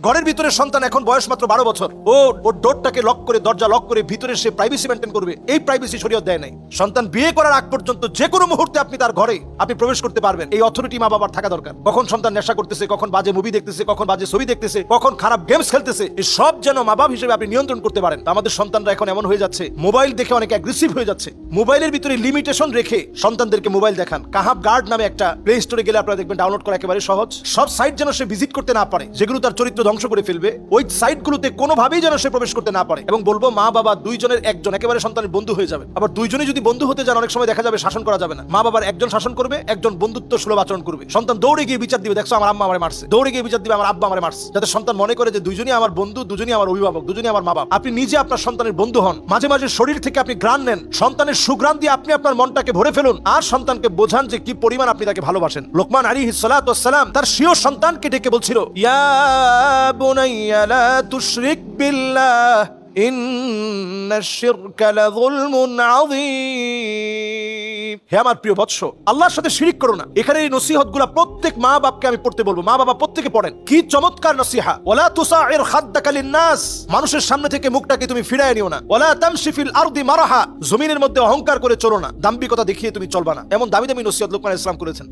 ঘরের ভিতরে সন্তান এখন বয়স মাত্র 12 বছর, ওর ডোরটাকে লক করে, দরজা লক করে ভিতরে সে প্রাইভেসি মেনটেন করবে, এই প্রাইভেসি শরীয়ত দেয় নাই। সন্তান বিয়ে করার আগ পর্যন্ত যে কোনো মুহূর্তে আপনি তার ঘরে আপনি প্রবেশ করতে পারবেন, এই অথরিটি মা বাবার থাকা দরকার। কখন সন্তান নেশা করতেছে, কখন বাজে মুভি দেখতেছে, কখন বাজে ছবি দেখতেছে, কখন খারাপ গেমস খেলতেছে, এই সব যেন মা বাবা হিসেবে আপনি নিয়ন্ত্রণ করতে পারেন। আমাদের সন্তানরা এখন এমন হয়ে যাচ্ছে, মোবাইল দেখে অনেক অ্যাগ্রেসিভ হয়ে যাচ্ছে। মোবাইলের ভিতরে লিমিটেশন রেখে সন্তানদেরকে মোবাইল দেখান। কাহাব গার্ড নামে একটা প্লে স্টোরে গেলে আপনারা দেখবেন ডাউনলোড করা একেবারে সহজ। সব সাইট যেন সে ভিজিট করতে না পারে, যেগুলো তার চরিত্র ধ্বংস করে ফেলবে, ওই সাইটগুলোতে কোনোভাবেই যেন সে প্রবেশ করতে না পারে। এবং বলবো মা বাবা দুইজনের একজন একেবারে সন্তানের বন্ধু হয়ে যাবে। আবার দুইজনে যদি বন্ধু হতে যান, অনেক সময় দেখা যাবে শাসন করা যাবে না। মা বাবার একজন শাসন করবে, একজন বন্ধুত্ব সুলভ আচরণ করবে। সন্তান দৌড়ে গিয়ে বিচার দিবে, দেখছো আমার আম্মা আমারে মারছে, দৌড়ে গিয়ে বিচার দিবে আমার আব্বা আমারে মারছে, যাতে সন্তান মনে করে যে দুইজনই আমার বন্ধু, দুজনই আমার অভিভাবক, দুজনই আমার মা বাবা। আপনি নিজে আপনার সন্তানের বন্ধু হন, মাঝে মাঝে শরীর থেকে আপনি ঘ্রাণ নেন, সন্তানের সুঘ্রাণ দিয়ে আপনি আপনার মনটাকে ভরে ফেলুন, আর সন্তানকে বোঝান যে কি পরিমাণ আপনি তাকে ভালোবাসেন। লোকমান আলাইহিস সালাতু ওয়াস সালাম তার স্বীয় সন্তানকে ডেকে বলছিল, ইয়া বুনাইয়া লা তুশরিক বিল্লাহ ইন্নাশ শিরকা লাযুলমুন আযীম। হে আমার প্রিয় বৎস, আল্লাহর সাথে শিরিক করো না। এখানে এই নসিহতগুলো প্রত্যেক মা বাপকে আমি পড়তে বলবো। মা বাবা প্রত্যেকে পড়েন। কি চমৎকার নসিহা! ওয়ালা তুসাইর খাদ্দাকা লিন-নাস, মানুষের সামনে থেকে মুখটাকে তুমি ফিরায় নিও না। ওয়ালা তামশি ফিল আরদি মারাহা, জমিনের মধ্যে অহংকার করে চলো না, দাম্ভিকতা দেখিয়ে তুমি চলবা না। এমন দামি দামি নসিহত লোকমান আলাইহিস সালাম করেছেন।